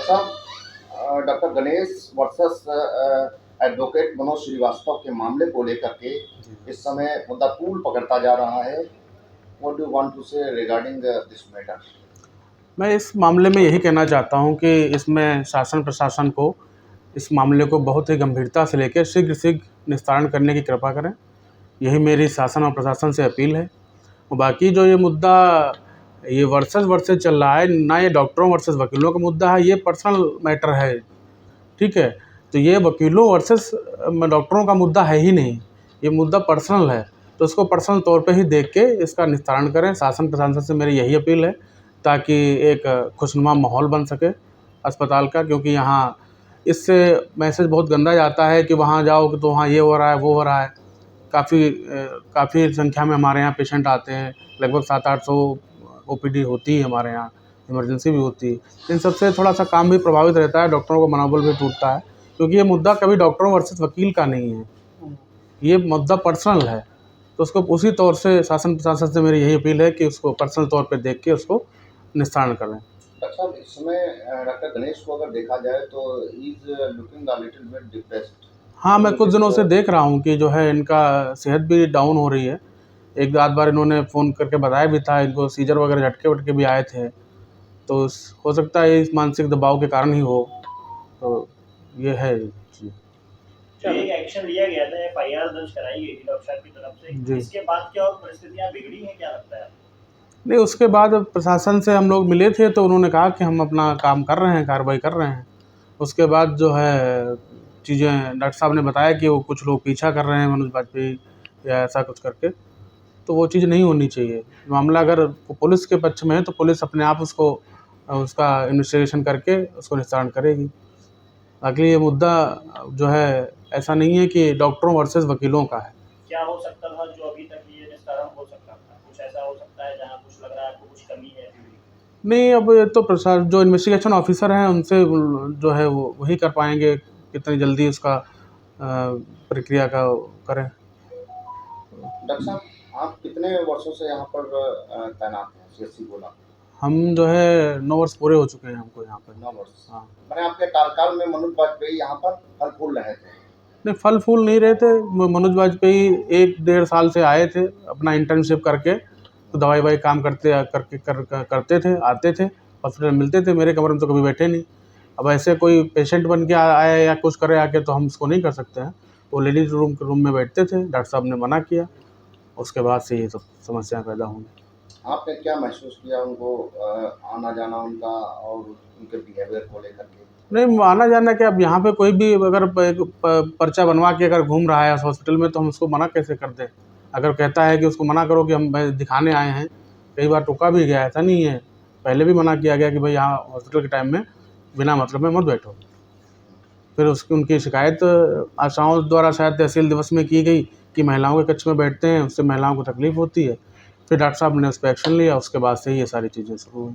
Doctor साहब, doctor Ganesh versus advocate Manoj Shrivastava के मामले को लेकर के इस समय मुद्दा तूल पकड़ता जा रहा है। What do you want to say regarding this matter? मैं इस मामले में यही कहना चाहता हूं कि इसमें शासन प्रशासन को इस मामले को बहुत ही गंभीरता से लेकर शीघ्र निस्तारण करने की कृपा करें। यही मेरी शासन और प्रशासन से अपील है। और बाकी जो ये मुद्दा ये वर्सेस चल रहा है ना, ये डॉक्टरों वर्सेस वकीलों का मुद्दा है, ये पर्सनल मैटर है, ठीक है। तो ये वकीलों वर्सेस डॉक्टरों का मुद्दा है ही नहीं, ये मुद्दा पर्सनल है। तो इसको पर्सनल तौर पे ही देख के इसका निस्तारण करें। शासन प्रशासन से मेरी यही अपील है ताकि एक खुशनुमा माहौल बन सके अस्पताल का, क्योंकि यहाँ इससे मैसेज बहुत गंदा जाता है कि वहाँ जाओ तो वहाँ ये हो रहा है, वो हो रहा है। काफ़ी संख्या में हमारे यहाँ पेशेंट आते हैं, लगभग 700-800 ओपीडी होती है हमारे यहाँ, इमरजेंसी भी होती है। इन सब से थोड़ा सा काम भी प्रभावित रहता है, डॉक्टरों को मनोबल भी टूटता है, क्योंकि ये मुद्दा कभी डॉक्टरों वर्सेस वकील का नहीं है, ये मुद्दा पर्सनल है। तो उसको उसी तौर से शासन प्रशासन से मेरी यही अपील है कि उसको पर्सनल तौर पे देख के उसको निस्तारण करें। डॉक्टर साहब, इसमें डॉक्टर गणेश को अगर देखा जाए तो he is looking a little bit depressed. हाँ, मैं कुछ दिनों से देख रहा हूँ कि जो है इनका सेहत भी डाउन हो रही है। एक आध बार इन्होंने फ़ोन करके बताया भी था, इनको सीजर वगैरह झटके-वटके भी आए थे। तो हो सकता है इस मानसिक दबाव के कारण ही हो। तो ये है जी। एक एक्शन लिया गया था, एफआईआर दर्ज कराई गई थी डॉक्टर साहब की तरफ से। इसके बाद क्या और परिस्थितियां बिगड़ी हैं, क्या लगता है? नहीं, उसके बाद प्रशासन से हम लोग मिले थे तो उन्होंने कहा कि हम अपना काम कर रहे हैं, कार्रवाई कर रहे हैं। उसके बाद जो है चीज़ें डॉक्टर साहब ने बताया कि वो कुछ लोग पीछा कर रहे हैं मनोज वाजपेयी या ऐसा कुछ करके, तो वो चीज़ नहीं होनी चाहिए। मामला अगर पुलिस के पक्ष में है तो पुलिस अपने आप उसका इन्वेस्टिगेशन करके उसको निस्तारण करेगी। बाकी ये मुद्दा जो है ऐसा नहीं है कि डॉक्टरों वर्सेस वकीलों का है। क्या हो सकता था जो अभी तक ये निस्तारण हो सकता था? कुछ ऐसा हो सकता है जहाँ कुछ लग रहा है आपको कुछ कमी है अभी भी? नहीं, अब ये तो जो इन्वेस्टिगेशन ऑफिसर हैं उनसे जो है वो वही कर पाएंगे, कितनी जल्दी उसका प्रक्रिया का करें। डॉक्टर साहब, आप कितने वर्षों से यहाँ पर तैनात हैं सीएससी गोला? हम जो है 9 वर्ष पूरे हो चुके हैं हमको यहाँ पर। 9 वर्ष। हाँ। मैंने आपके कार्यकाल में मनोज वाजपेयी यहाँ पर फल फूल रहे थे? नहीं, फल फूल नहीं रहे थे। मनोज वाजपेयी 1-1.5 साल से आए थे अपना इंटर्नशिप करके, तो दवाई काम करते थे, आते थे हॉस्पिटल में, मिलते थे। मेरे कमरे में तो कभी बैठे नहीं। अब ऐसे कोई पेशेंट बन के आए या कुछ करे आके तो हम उसको नहीं कर सकते हैं। वो लेडीज रूम में बैठते थे, डॉक्टर साहब ने मना किया, उसके बाद से ये सब समस्याएं पैदा हुई। आपने क्या महसूस किया उनको आना जाना उनका और उनके बिहेवियर को लेकर के? नहीं, आना जाना क्या, अब यहाँ पे कोई भी अगर पर्चा बनवा के अगर घूम रहा है हॉस्पिटल में तो हम उसको मना कैसे कर दें? अगर कहता है कि उसको मना करो कि हम भाई दिखाने आए हैं, कई बार टोका भी गया, ऐसा नहीं है। पहले भी मना किया गया कि भाई यहाँ हॉस्पिटल के टाइम में बिना मतलब में मत बैठो। फिर उनकी शिकायत आशाओं द्वारा शायद तहसील दिवस में की गई कि महिलाओं के कक्ष में बैठते हैं, उससे महिलाओं को तकलीफ़ होती है। फिर डॉक्टर साहब ने उस पर एक्शन लिया, उसके बाद से ये सारी चीज़ें शुरू हुई।